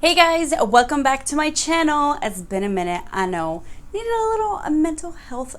Hey guys, welcome back to my channel. It's been a minute, I know. Needed a little mental health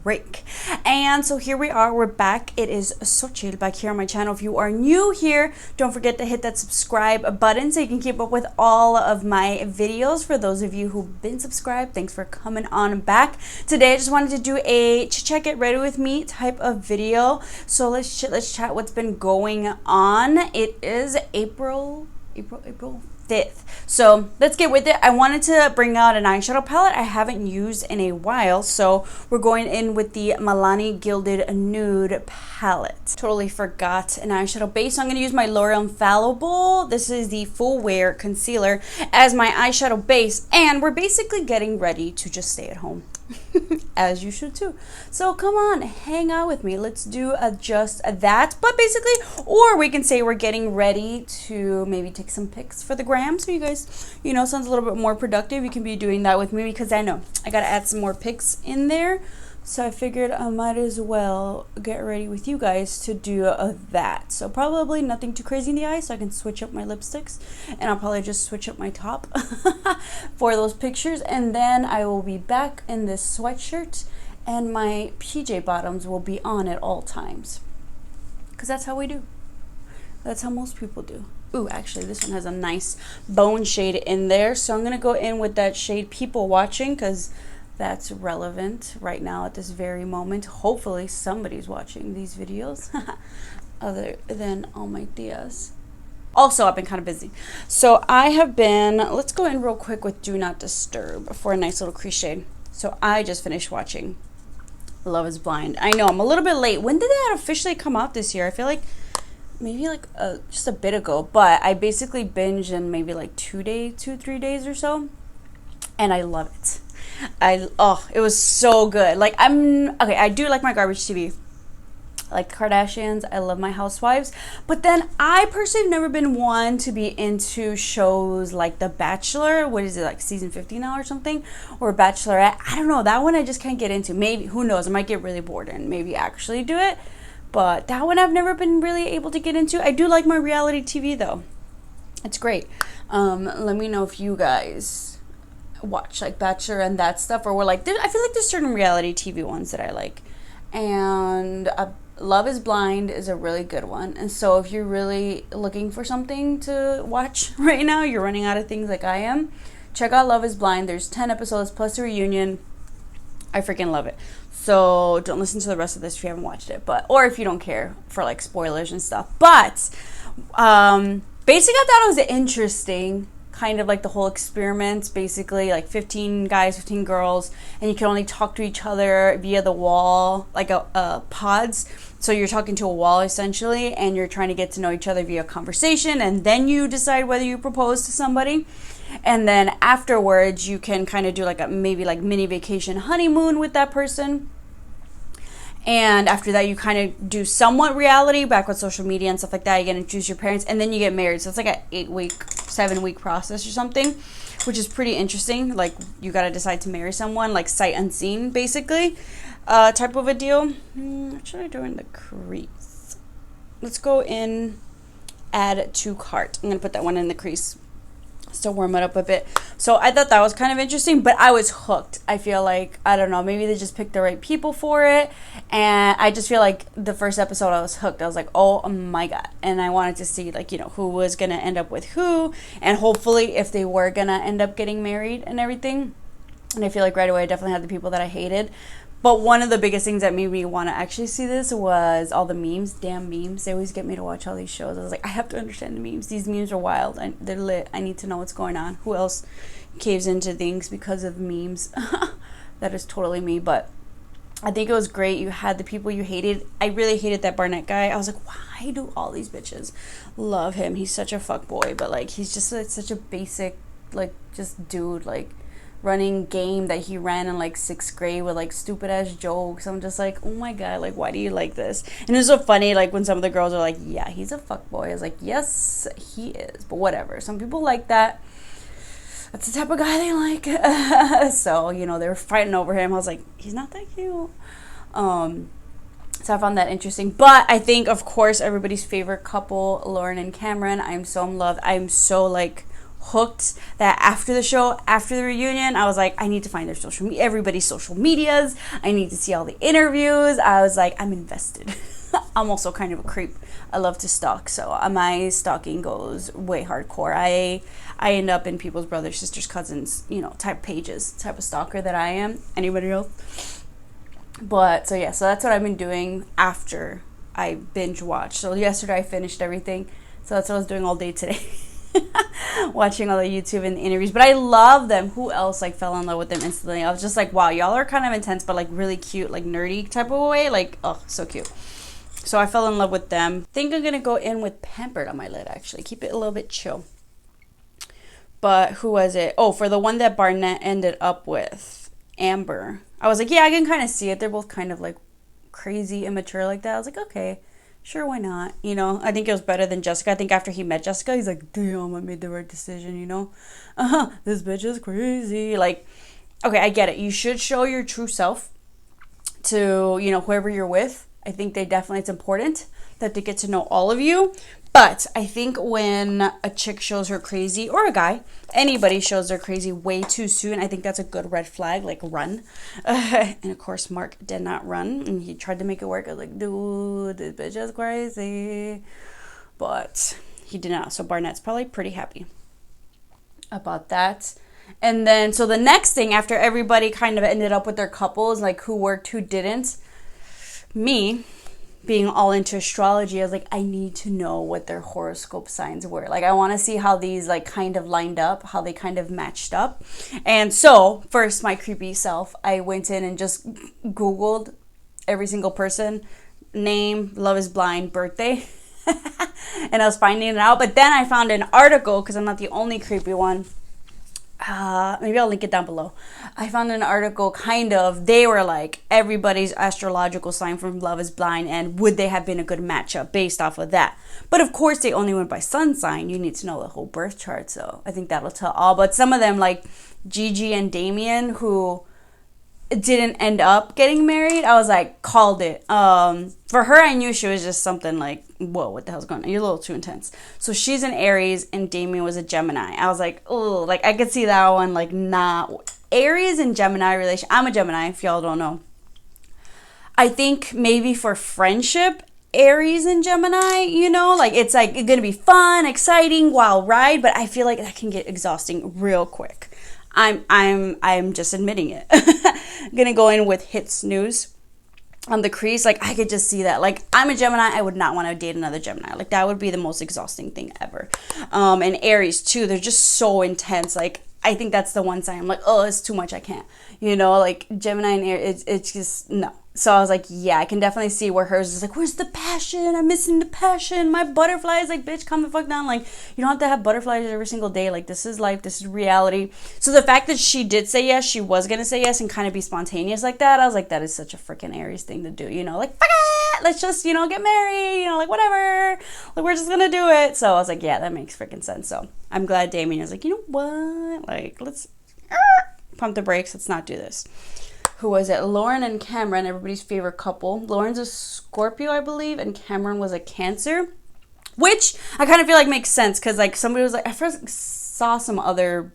break. And so here we are, we're back. It is Xochitl back here on my channel. If you are new here, don't forget to hit that subscribe button so you can keep up with all of my videos. For those of you who've been subscribed, thanks for coming on back. Today I just wanted to do a chit chat, get ready with me type of video. So let's chat what's been going on. It is April 5th. So let's get with it. I wanted to bring out an eyeshadow palette I haven't used in a while. So we're going in with the Milani Gilded Nude palette. Totally forgot an eyeshadow base. So I'm going to use my L'Oreal Infallible. This is the Full Wear Concealer as my eyeshadow base. And we're basically getting ready to just stay at home. As you should too. So come on, hang out with me. Let's do just that. But basically, or we can say we're getting ready to maybe take some pics for the gram. So you guys, you know, sounds a little bit more productive. You can be doing that with me because I know I got to add some more pics in there. So I figured I might as well get ready with you guys to do that. So probably nothing too crazy in the eye, so I can switch up my lipsticks. And I'll probably just switch up my top for those pictures. And then I will be back in this sweatshirt and my PJ bottoms will be on at all times. Because that's how we do. That's how most people do. Ooh, actually this one has a nice bone shade in there. So I'm going to go in with that shade People Watching because that's relevant right now at this very moment. Hopefully somebody's watching these videos other than all my tias. Also, I've been kind of busy. So I have been, let's go in real quick with Do Not Disturb for a nice little crease shade. So I just finished watching Love is Blind. I know I'm a little bit late. When did that officially come out this year? I feel like maybe like just a bit ago, but I basically binged in maybe like 3 days or so. And I love it. It was so good. Like I do like my garbage TV. I like Kardashians. I love my housewives. But then I personally have never been one to be into shows like The Bachelor. What is it, like season 50 now or something? Or Bachelorette. I don't know. That one I just can't get into. Maybe, who knows? I might get really bored and maybe actually do it. But that one I've never been really able to get into. I do like my reality TV though. It's great. Let me know if you guys watch like Bachelor and that stuff, or we're like, I feel like there's certain reality TV ones that I like, and Love is Blind is a really good one. And so if you're really looking for something to watch right now, you're running out of things like I am, check out Love is Blind. There's 10 episodes plus a reunion. I freaking love it. So don't listen to the rest of this if you haven't watched it, or if you don't care for like spoilers and stuff. But basically I thought it was interesting, kind of like the whole experiment, basically like 15 guys, 15 girls, and you can only talk to each other via the wall, like pods. So you're talking to a wall essentially, and you're trying to get to know each other via conversation, and then you decide whether you propose to somebody. And then afterwards you can kind of do like a maybe like mini vacation honeymoon with that person. And after that, you kind of do somewhat reality back with social media and stuff like that. You get to introduce your parents, and then you get married. So it's like a 7-week process or something, which is pretty interesting. Like you got to decide to marry someone, like sight unseen, basically, type of a deal. What should I do in the crease? Let's go in, add to cart. I'm gonna put that one in the crease. Still warm it up a bit. So I thought that was kind of interesting, but I was hooked. I feel like, I don't know, maybe they just picked the right people for it. And I just feel like the first episode I was hooked. I was like, oh my God. And I wanted to see like, you know, who was going to end up with who. And hopefully if they were going to end up getting married and everything. And I feel like right away I definitely had the people that I hated. But one of the biggest things that made me want to actually see this was all the memes. Damn memes. They always get me to watch all these shows. I was like, I have to understand the memes. These memes are wild. They're lit. I need to know what's going on. Who else caves into things because of memes? That is totally me. But I think it was great. You had the people you hated. I really hated that Barnett guy. I was like, why do all these bitches love him? He's such a fuckboy. But like, he's just like, such a basic, like, just dude. Like, running game that he ran in like 6th grade with like stupid ass jokes. I'm just like, oh my God, like why do you like this? And it's so funny, like when some of the girls are like, yeah, he's a fuckboy. I was like, yes, he is, but whatever. Some people like that. That's the type of guy they like. So, you know, they were fighting over him. I was like, he's not that cute. So I found that interesting. But I think, of course, everybody's favorite couple, Lauren and Cameron, I'm so in love. I'm so like hooked that after the show, after the reunion, I was like, I need to find their social media, everybody's social medias. I need to see all the interviews. I was like, I'm invested. I'm also kind of a creep. I love to stalk, so my stalking goes way hardcore. I end up in people's brothers, sisters, cousins, you know, type pages, type of stalker that I am. Anybody else? But so yeah, so that's what I've been doing after I binge watched. So yesterday I finished everything, so that's what I was doing all day today. Watching all the YouTube and the interviews. But I love them. Who else like fell in love with them instantly? I was just like, wow, y'all are kind of intense, but like really cute, like nerdy type of way. Like, oh, so cute. So I fell in love with them. I think I'm gonna go in with Pampered on my lid, actually. Keep it a little bit chill. But who was it? Oh, for the one that Barnett ended up with, Amber. I was like, yeah, I can kind of see it. They're both kind of like crazy immature like that. I was like, okay, sure, why not? You know, I think it was better than Jessica. I think after he met Jessica, he's like, damn, I made the right decision, you know? This bitch is crazy. Like, okay, I get it. You should show your true self to, you know, whoever you're with. I think it's important that they get to know all of you. But I think when a chick shows her crazy, or a guy, anybody shows their crazy way too soon, I think that's a good red flag, like run. And of course, Mark did not run, and he tried to make it work. I was like, dude, this bitch is crazy. But he did not. So Barnett's probably pretty happy about that. And then, so the next thing, after everybody kind of ended up with their couples, like who worked, who didn't, me being all into astrology, I was like, I need to know what their horoscope signs were. Like, I want to see how these like kind of lined up, how they kind of matched up. And so first, my creepy self, I went in and just Googled every single person, name, Love is Blind, birthday. And I was finding it out. But then I found an article, because I'm not the only creepy one. Maybe I'll link it down below. I found an article, they were like everybody's astrological sign from Love is Blind, and would they have been a good matchup based off of that. But of course they only went by sun sign. You need to know the whole birth chart, so I think that'll tell all. But some of them, like Gigi and Damien, who didn't end up getting married, I was like, called it. For her, I knew she was just something like, whoa, what the hell's going on? You're a little too intense. So she's an Aries and Damien was a Gemini. I was like, oh, like I could see that one, like not Aries and Gemini relation. I'm a Gemini, if y'all don't know. I think maybe for friendship, Aries and Gemini, you know, like it's like it's gonna be fun, exciting, wild ride, but I feel like that can get exhausting real quick. I'm just admitting it. I'm gonna go in with hit snooze on the crease. Like I could just see that. Like I'm a Gemini, I would not want to date another Gemini. Like that would be the most exhausting thing ever. And Aries too, they're just so intense. Like I think that's the one sign I'm like, oh, it's too much, I can't. You know, like Gemini and Aries, it's just no. So I was like, yeah, I can definitely see where hers is like, where's the passion? I'm missing the passion. My butterflies, like, bitch, calm the fuck down. Like, you don't have to have butterflies every single day. Like, this is life. This is reality. So the fact that she did say yes, she was going to say yes and kind of be spontaneous like that, I was like, that is such a freaking Aries thing to do. You know, like, fuck it. Let's just, you know, get married. You know, like, whatever. Like, we're just going to do it. So I was like, yeah, that makes freaking sense. So I'm glad Damien was like, you know what? Like, let's pump the brakes. Let's not do this. Who was it? Lauren and Cameron, everybody's favorite couple. Lauren's a Scorpio, I believe, and Cameron was a Cancer, which I kind of feel like makes sense because, like, somebody was like, I first saw some other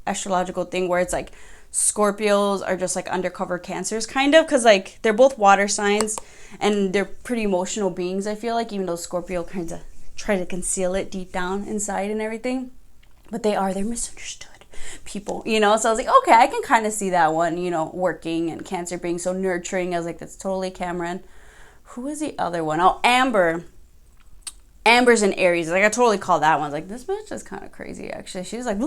astrological thing where it's like Scorpios are just like undercover Cancers, kind of, because like they're both water signs and they're pretty emotional beings, I feel like, even though Scorpio kind of try to conceal it deep down inside and everything, but they're misunderstood people, you know. So I was like, okay, I can kind of see that one, you know, working, and Cancer being so nurturing. I was like, that's totally Cameron. Who was the other one? Oh, Amber's an Aries. Like I totally called that one. I was like, this bitch is kind of crazy actually. She was like,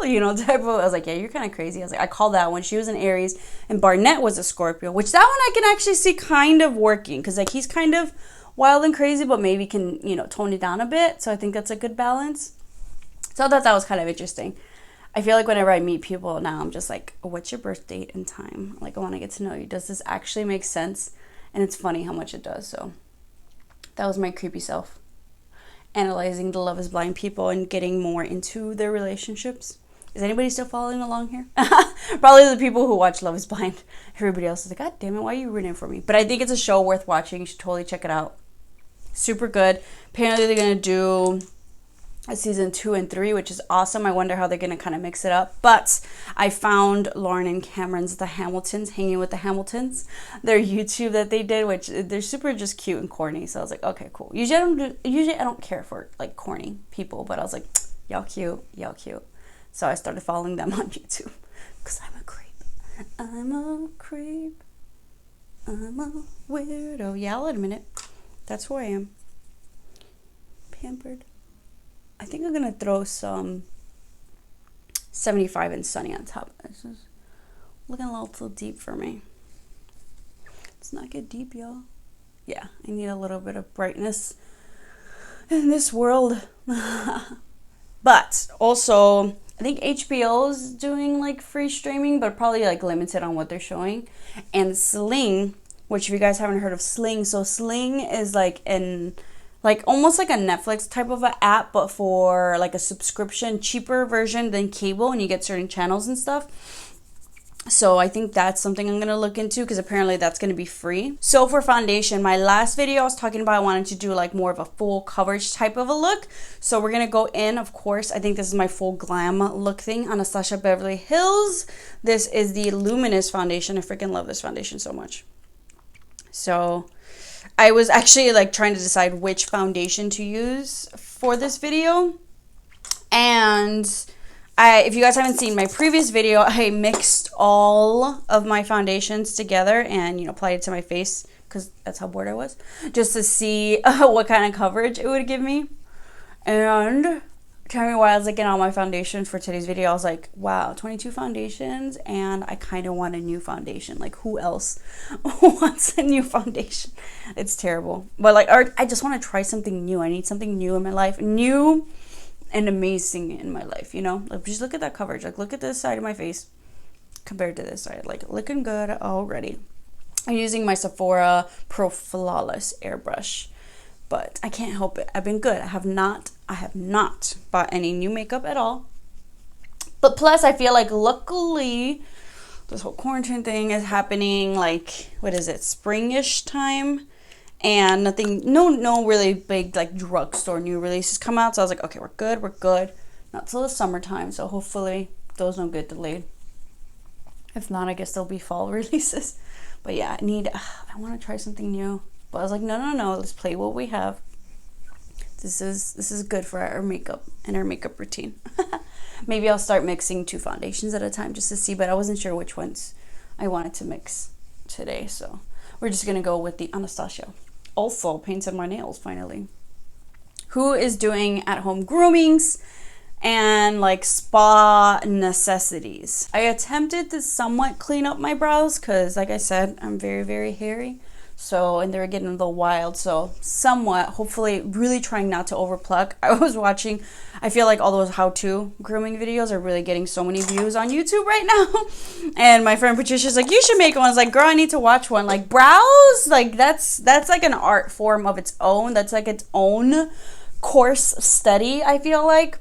you know, type of, I was like, yeah, you're kind of crazy. I was like, I called that one. She was an Aries, and Barnett was a Scorpio, which that one I can actually see kind of working, because like he's kind of wild and crazy, but maybe can, you know, tone it down a bit. So I think that's a good balance. So I thought that was kind of interesting. I feel like whenever I meet people now, I'm just like, what's your birth date and time? Like, I want to get to know you. Does this actually make sense? And it's funny how much it does. So that was my creepy self, analyzing the Love is Blind people and getting more into their relationships. Is anybody still following along here? Probably the people who watch Love is Blind. Everybody else is like, God damn it, why are you ruining it for me? But I think it's a show worth watching. You should totally check it out. Super good. Apparently they're going to do season 2 and 3, which is awesome. I wonder how they're gonna kind of mix it up. But I found Lauren and Cameron's The Hamiltons, Hanging with the Hamiltons, their YouTube that they did, which they're super just cute and corny. So I was like, okay, cool. Usually I don't care for like corny people, but I was like, y'all cute, y'all cute. So I started following them on YouTube because I'm a creep. I'm a creep. I'm a weirdo. Yeah, I'll admit it. That's who I am. Pampered. I think I'm gonna throw some 75 and Sunny on top. This is looking a little too deep for me. Let's not get deep, y'all. Yeah, I need a little bit of brightness in this world. But also, I think HBO is doing like free streaming, but probably like limited on what they're showing. And Sling, which if you guys haven't heard of Sling, so Sling is like almost like a Netflix type of an app, but for like a subscription, cheaper version than cable, and you get certain channels and stuff. So I think that's something I'm going to look into because apparently that's going to be free. So for foundation, my last video I was talking about I wanted to do like more of a full coverage type of a look. So we're going to go in, of course, I think this is my full glam look thing, Anastasia Beverly Hills. This is the Luminous foundation. I freaking love this foundation so much. So I was actually like trying to decide which foundation to use for this video. And if you guys haven't seen my previous video, I mixed all of my foundations together and, you know, applied it to my face because that's how bored I was, just to see what kind of coverage it would give me. And tell me why I was looking at all my foundations for today's video. I was like, wow, 22 foundations, and I kind of want a new foundation. Like, who else wants a new foundation? It's terrible. But like, I just want to try something new. I need something new in my life. New and amazing in my life, you know? Like, just look at that coverage. Like, look at this side of my face compared to this side. Like, looking good already. I'm using my Sephora Pro Flawless airbrush, but I can't help it. I've been good. I have not bought any new makeup at all. But plus, I feel like luckily this whole quarantine thing is happening like, what is it, springish time? And nothing, no really big like drugstore new releases come out. So I was like, okay, we're good. Not till the summertime. So hopefully those don't get delayed. If not, I guess there'll be fall releases. But yeah, I want to try something new. But I was like, no, let's play what we have. This is good for our makeup and our makeup routine. Maybe I'll start mixing 2 foundations at a time just to see, but I wasn't sure which ones I wanted to mix today. So we're just going to go with the Anastasia. Also painted my nails finally. Who is doing at-home groomings and like spa necessities? I attempted to somewhat clean up my brows because, like I said, I'm very, very hairy. So, and they were getting a little wild. So somewhat, hopefully, really trying not to overpluck. I was watching, I feel like all those how-to grooming videos are really getting so many views on YouTube right now. And my friend Patricia's like, you should make one. I was like, girl, I need to watch one. Like brows, like that's like an art form of its own. That's like its own course study, I feel like.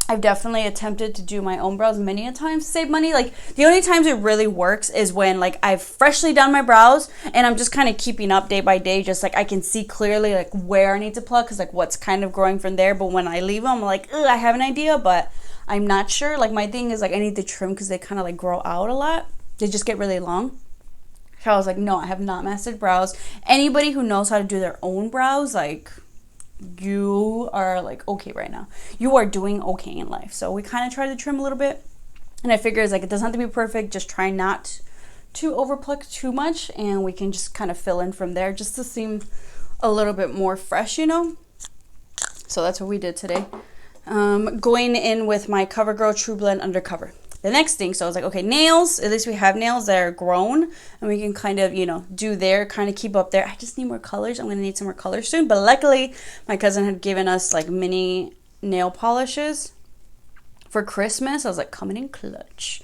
I've definitely attempted to do my own brows many a times to save money. Like, the only times it really works is when, like, I've freshly done my brows and I'm just kind of keeping up day by day. Just, like, I can see clearly, like, where I need to pluck because, like, what's kind of growing from there. But when I leave them, I'm like, ugh, I have an idea, but I'm not sure. Like, my thing is, like, I need to trim because they kind of, like, grow out a lot. They just get really long. So I was like, no, I have not mastered brows. Anybody who knows how to do their own brows, like, you are like okay right now. You are doing okay in life. So we kind of try to trim a little bit, and I figure it's like it doesn't have to be perfect. Just try not to overpluck too much, and we can just kind of fill in from there just to seem a little bit more fresh, you know. So that's what we did today. Going in with my CoverGirl True Blend Undercover. The next thing, so I was like, okay, nails, at least we have nails that are grown and we can kind of, you know, do there, kind of keep up there. I just need more colors. I'm going to need some more colors soon. But luckily, my cousin had given us like mini nail polishes for Christmas. I was like, coming in clutch.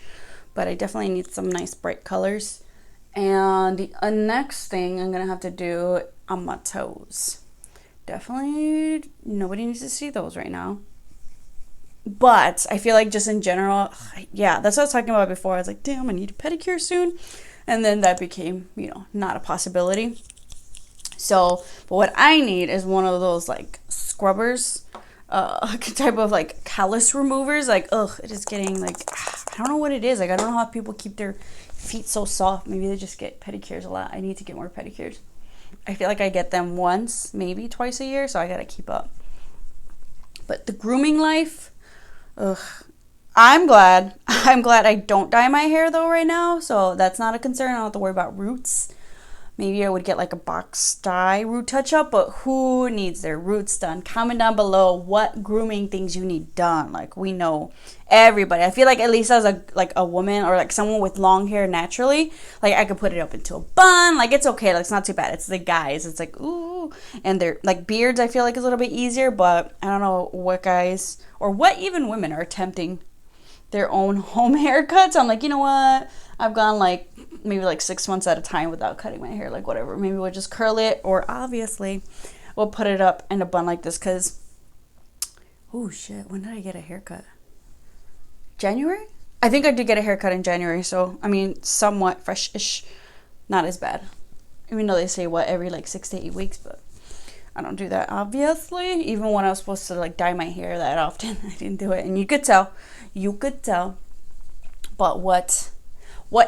But I definitely need some nice bright colors. And the next thing I'm going to have to do on my toes. Definitely, nobody needs to see those right now. But I feel like just in general, yeah, that's what I was talking about before. I was like, damn, I need a pedicure soon. And then that became, you know, not a possibility. So, but what I need is one of those like scrubbers. type of like callus removers. Like, ugh, it is getting like, I don't know what it is. Like, I don't know how people keep their feet so soft. Maybe they just get pedicures a lot. I need to get more pedicures. I feel like I get them once, maybe twice a year, so I gotta keep up. But the grooming life, ugh. I'm glad I don't dye my hair though right now, so that's not a concern. I don't have to worry about roots. Maybe I would get like a box dye root touch up, but who needs their roots done? Comment down below what grooming things you need done. Like, we know everybody. I feel like at least as a woman or like someone with long hair naturally, like I could put it up into a bun. Like, it's okay. Like, it's not too bad. It's the guys. It's like, ooh. And they're like beards, I feel like is a little bit easier, but I don't know what guys or what even women are attempting their own home haircuts. I'm like, you know what? I've gone like maybe like 6 months at a time without cutting my hair. Like, whatever. Maybe we'll just curl it, or obviously we'll put it up in a bun like this. Cause, oh shit, when did I get a haircut? January? I think I did get a haircut in January. So I mean, somewhat fresh-ish, not as bad. Even though they say what every like 6 to 8 weeks, but I don't do that, obviously. Even when I was supposed to like dye my hair that often, I didn't do it. And you could tell. But what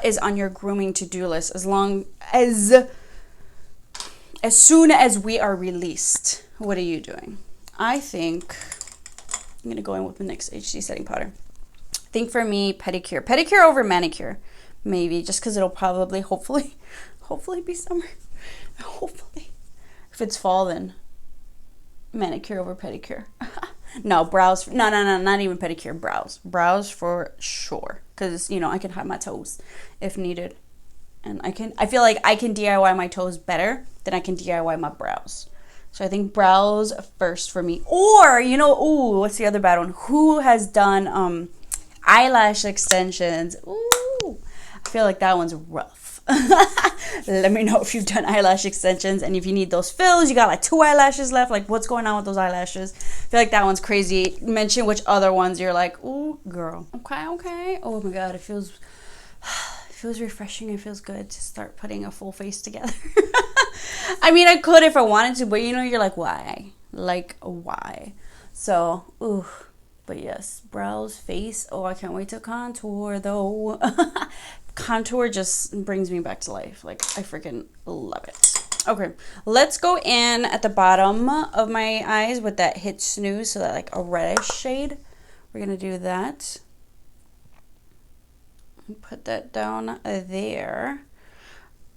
is on your grooming to-do list as soon as we are released? What are you doing? I think I'm gonna go in with the NYX HD setting powder. I think for me, pedicure over manicure, maybe, just because it'll probably hopefully be summer. Hopefully, if it's fall, then manicure over pedicure. No, brows. No, not even pedicure. Brows for sure. Because, you know, I can hide my toes if needed. And I feel like I can DIY my toes better than I can DIY my brows. So I think brows first for me. Or, you know, ooh, what's the other bad one? Who has done eyelash extensions? Ooh, I feel like that one's rough. Let me know if you've done eyelash extensions, and if you need those fills. You got like 2 eyelashes left. Like, what's going on with those eyelashes? I feel like that one's crazy. Mention which other ones you're like, ooh, girl. Okay. Oh my god, it feels refreshing. It feels good to start putting a full face together. I mean, I could if I wanted to, but you know, you're like, why? Like, why? So, ooh. But yes, brows, face. Oh, I can't wait to contour though. Contour just brings me back to life. Like, I freaking love it. Okay, let's go in at the bottom of my eyes with that Hit Snooze, so that like a reddish shade. We're gonna do that. Put that down there.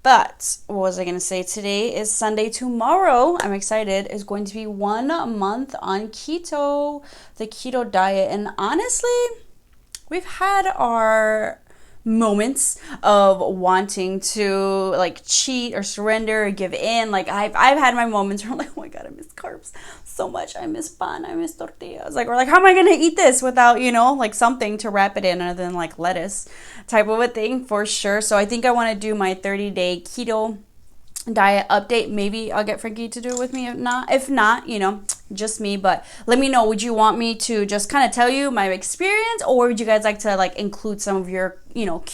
But what was I gonna say? Today is Sunday. Tomorrow, I'm excited, is going to be 1 month on keto, the keto diet. And honestly, we've had our moments of wanting to like cheat or surrender or give in. Like, I've had my moments where I'm like, oh my god, I miss carbs so much. I miss pan, I miss tortillas. Like, or like, how am I gonna eat this without, you know, like something to wrap it in other than like lettuce type of a thing, for sure. So I think I want to do my 30-day keto diet update. Maybe I'll get Frankie to do it with me. If not, you know, just me. But let me know, would you want me to just kind of tell you my experience, or would you guys like to like include some of your, you know,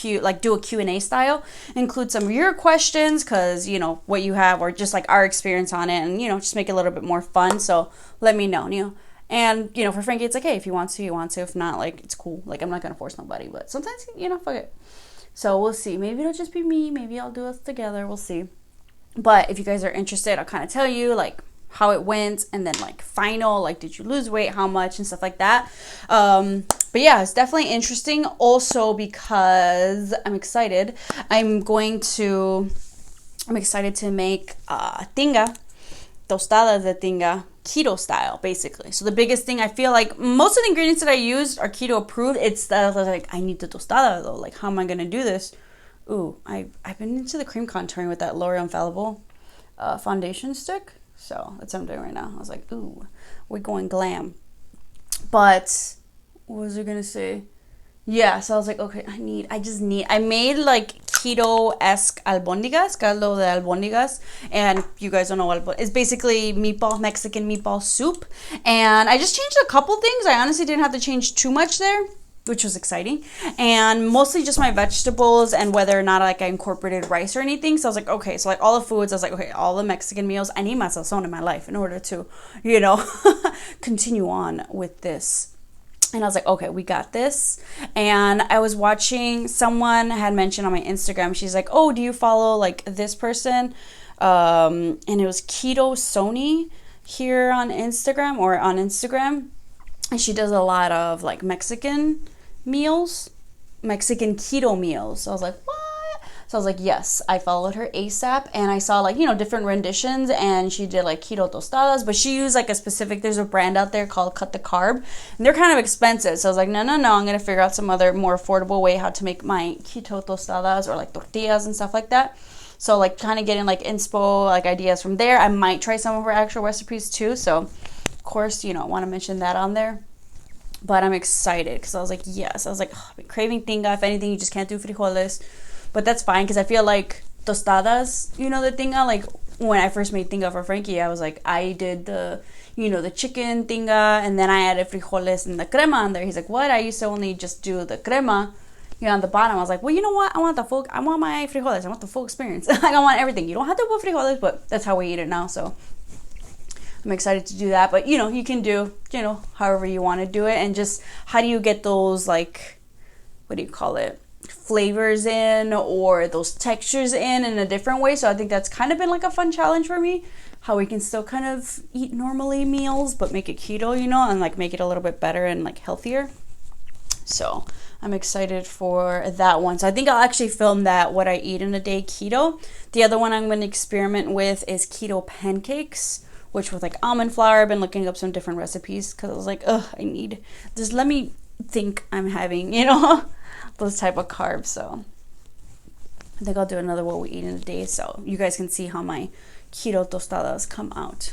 do a Q&A style, include some of your questions, because, you know, what you have, or just like our experience on it, and, you know, just make it a little bit more fun. So let me know, you know. And, you know, for Frankie, it's like, hey, if you want to, you want to. If not, like, it's cool. Like, I'm not gonna force nobody, but sometimes, you know, fuck it. So we'll see. Maybe it'll just be me. Maybe I'll do us together. We'll see. But if you guys are interested, I'll kind of tell you like how it went, and then like final, like, did you lose weight, how much, and stuff like that. But yeah, it's definitely interesting. Also, because I'm excited. I'm excited to make tinga, tostadas de tinga, keto style, basically. So the biggest thing, I feel like most of the ingredients that I used are keto approved. It's that like, I need the tostada though. Like, how am I gonna do this? Ooh, I've been into the cream contouring with that L'Oreal Infallible foundation stick. So that's what I'm doing right now. I was like, ooh, we're going glam. But what was I gonna say? Yeah, so I was like, okay, I made like keto-esque albóndigas, caldo de albóndigas. And you guys don't know what it's basically Mexican meatball soup. And I just changed a couple things. I honestly didn't have to change too much there. which was exciting. And mostly just my vegetables and whether or not like I incorporated rice or anything. So I was like, okay, so like all the foods, I was like, okay, all the Mexican meals, I need my sazon in my life in order to, you know, continue on with this. And I was like, okay, we got this. And I was watching, someone had mentioned on my Instagram, she's like, oh, do you follow like this person? And it was Keto Sony here on Instagram or on Instagram. And she does a lot of like Mexican meals, Mexican keto meals. So I was like, what? So I was like, yes, I followed her ASAP, and I saw like, you know, different renditions, and she did like keto tostadas, but she used like a specific, there's a brand out there called Cut the Carb, and they're kind of expensive. So I was like, no, I'm going to figure out some other more affordable way how to make my keto tostadas or like tortillas and stuff like that. So like kind of getting like inspo, like ideas from there. I might try some of her actual recipes too. So of course, you know, I want to mention that on there. But I'm excited because I was like, yes. I was like, oh, I've been craving tinga. If anything, you just can't do frijoles. But that's fine because I feel like tostadas, you know, the tinga, like when I first made tinga for Frankie, I was like, I did the, you know, the chicken tinga, and then I added frijoles and the crema on there. He's like, what? I used to only just do the crema, you know, on the bottom. I was like, well, you know what? I want my frijoles. I want the full experience. Like, I want everything. You don't have to put frijoles, but that's how we eat it now. So I'm excited to do that. But, you know, you can do, you know, however you want to do it. And just how do you get those, like, what do you call it? Flavors in, or those textures in a different way. So I think that's kind of been like a fun challenge for me, how we can still kind of eat normally meals but make it keto, you know, and like make it a little bit better and like healthier. So I'm excited for that one. So I think I'll actually film that, what I eat in a day keto. The other one I'm going to experiment with is keto pancakes, which with like almond flour. I've been looking up some different recipes because I was like, ugh, I need just, let me think I'm having, you know, those type of carbs. So I think I'll do another what we eat in a day, so you guys can see how my keto tostadas come out.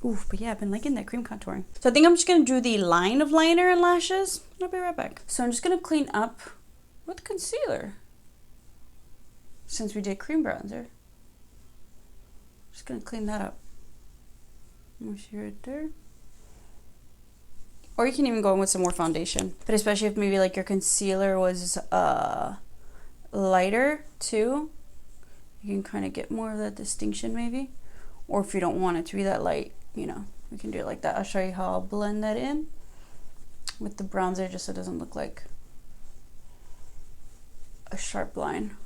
Ooh, but yeah, I've been liking that cream contouring. So I think I'm just gonna do the line of liner and lashes. I'll be right back. So I'm just gonna clean up with concealer since we did cream bronzer. Just gonna clean that up. Let me see right there. Or you can even go in with some more foundation. But especially if maybe like your concealer was lighter too, you can kind of get more of that distinction maybe. Or if you don't want it to be that light, you know, we can do it like that. I'll show you how I'll blend that in with the bronzer just so it doesn't look like a sharp line.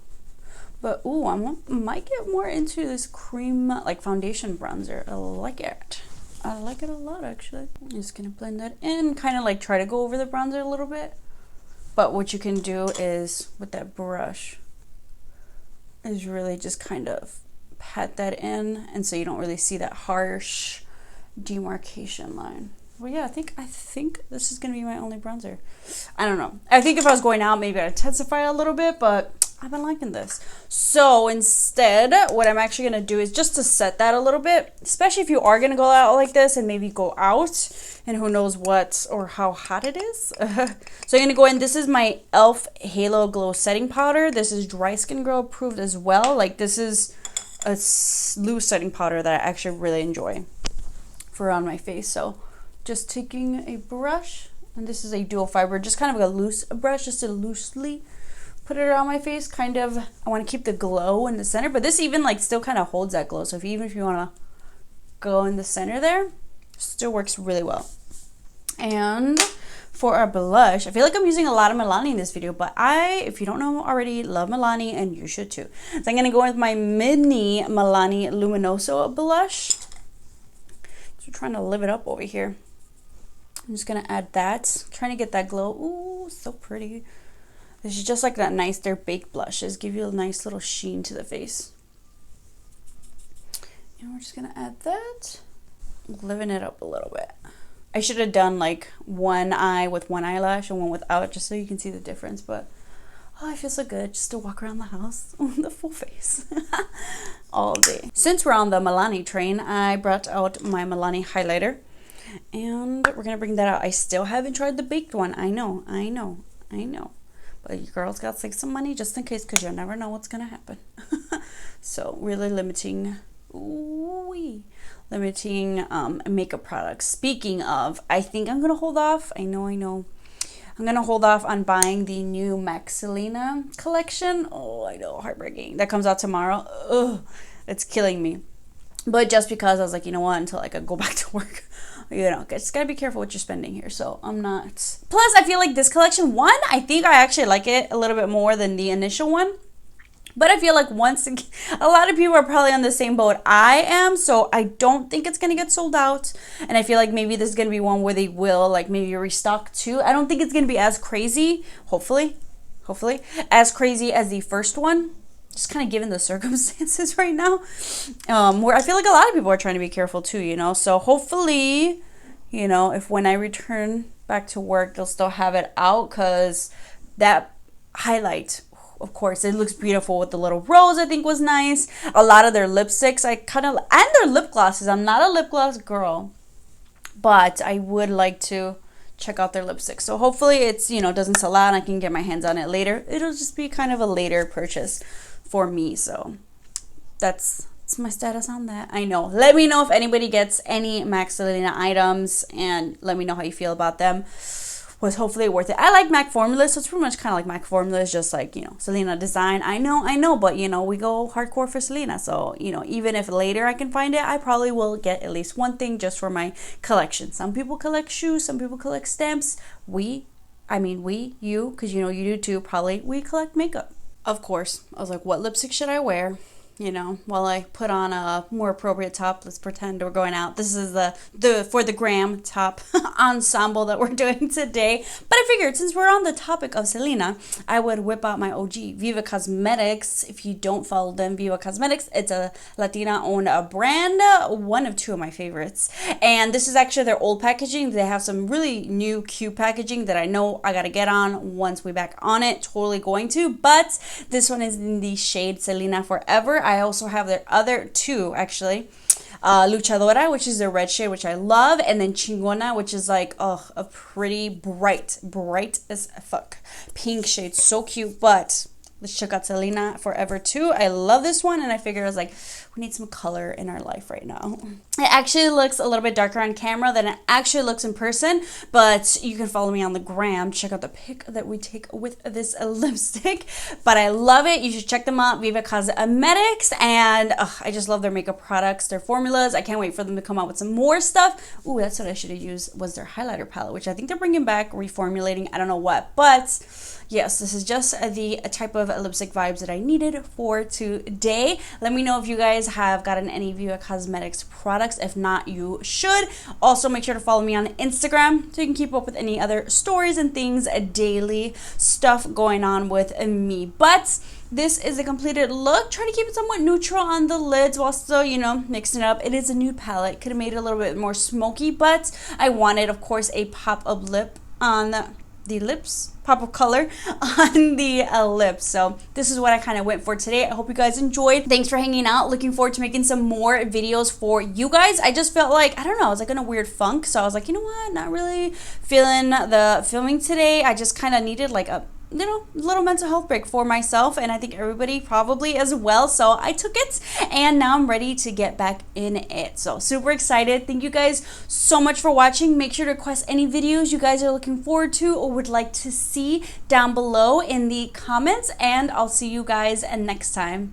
But ooh, I might get more into this cream like foundation bronzer. I like it. I like it a lot actually. I'm just gonna blend that in, kind of like try to go over the bronzer a little bit. But what you can do is with that brush is really just kind of pat that in, and so you don't really see that harsh demarcation line. Well, yeah, I think this is gonna be my only bronzer. I don't know. I think if I was going out, maybe I'd intensify a little bit, but I've been liking this. So instead, what I'm actually gonna do is just to set that a little bit, especially if you are gonna go out like this and maybe go out and who knows what or how hot it is. So I'm gonna go in. This is my e.l.f. Halo Glow Setting Powder. This is Dry Skin Girl approved as well. Like, this is a loose setting powder that I actually really enjoy for on my face. So just taking a brush, and this is a dual fiber, just kind of like a loose brush, just to loosely put it around my face. Kind of, I want to keep the glow in the center, but this even like still kind of holds that glow. So even if you want to go in the center there, still works really well. And for our blush, I feel like I'm using a lot of Milani in this video, but if you don't know already, love Milani, and you should too. So I'm going to go with my mini Milani Luminoso blush. So trying to live it up over here. I'm just going to add that, trying to get that glow. Ooh, so pretty. This is just like that nice, they're baked blushes, give you a nice little sheen to the face. And we're just going to add that, living it up a little bit. I should have done like one eye with one eyelash and one without, just so you can see the difference. But oh, I feel so good just to walk around the house on the full face all day. Since we're on the Milani train, I brought out my Milani highlighter, and we're gonna bring that out. I still haven't tried the baked one. I know. But your girl's got to save some money just in case, because you'll never know what's gonna happen. So really limiting. Ooh-wee. Limiting makeup products. Speaking of, I think I'm gonna hold off. I know. I'm gonna hold off on buying the new Selena collection. Oh, I know, heartbreaking. That comes out tomorrow. Ugh, it's killing me. But just because I was like, you know what, until I could go back to work, you know, just gotta be careful what you're spending here. So I'm not. Plus, I feel like this collection, one, I think I actually like it a little bit more than the initial one. But I feel like once again, a lot of people are probably on the same boat I am, so I don't think it's gonna get sold out. And I feel like maybe this is gonna be one where they will like maybe restock too. I don't think it's gonna be as crazy, hopefully, as crazy as the first one. Just kind of given the circumstances right now, where I feel like a lot of people are trying to be careful too, you know. So hopefully, you know, if when I return back to work, they'll still have it out, because that highlight, of course, it looks beautiful with the little rose. I think was nice. A lot of their lipsticks, I kind of, and their lip glosses. I'm not a lip gloss girl, but I would like to check out their lipsticks. So hopefully it's, you know, doesn't sell out and I can get my hands on it later. It'll just be kind of a later purchase for me. So that's my status on that. I know. Let me know if anybody gets any Selena items, and let me know how you feel about them. Was hopefully worth it. I like MAC formulas, so it's pretty much kind of like MAC formulas, just like, you know, Selena design. I know, but you know, we go hardcore for Selena. So, you know, even if later I can find it, I probably will get at least one thing just for my collection. Some people collect shoes, some people collect stamps. You, because you know you do too, probably, we collect makeup. Of course, I was like, what lipstick should I wear? You know, while I put on a more appropriate top. Let's pretend we're going out. This is the for the gram top ensemble that we're doing today. But I figured since we're on the topic of Selena, I would whip out my OG Vive Cosmetics. If you don't follow them, Vive Cosmetics, it's a Latina-owned brand, one of two of my favorites. And this is actually their old packaging. They have some really new, cute packaging that I know I gotta get on once we're back on it. Totally going to. But this one is in the shade Selena Forever. I also have their other two, actually. Luchadora, which is their red shade, which I love. And then Chingona, which is like, oh, a pretty bright as fuck pink shade. So cute. But let's check out Selena Forever too. I love this one, and I figured I was like, we need some color in our life right now. It actually looks a little bit darker on camera than it actually looks in person, but you can follow me on the gram. Check out the pic that we take with this lipstick. But I love it. You should check them out, Vive Cosmetics, and I just love their makeup products, their formulas. I can't wait for them to come out with some more stuff. Ooh, that's what I should have used, was their highlighter palette, which I think they're bringing back, reformulating, I don't know what, but yes, this is just the type of lipstick vibes that I needed for today. Let me know if you guys have gotten any Vive Cosmetics products. If not, you should. Also, make sure to follow me on Instagram so you can keep up with any other stories and things, daily stuff going on with me. But this is a completed look. Try to keep it somewhat neutral on the lids while still, you know, mixing it up. It is a nude palette. Could have made it a little bit more smoky, but I wanted, of course, a pop of lip on the lips, pop of color on the lips. So this is what I kind of went for today. I hope you guys enjoyed. Thanks for hanging out. Looking forward to making some more videos for you guys. I just felt like, I don't know, I was like in a weird funk, so I was like, you know what, not really feeling the filming today. I just kind of needed like a, you know, little mental health break for myself, and I think everybody probably as well. So I took it, and now I'm ready to get back in it. So super excited. Thank you guys so much for watching. Make sure to request any videos you guys are looking forward to or would like to see down below in the comments, and I'll see you guys next time.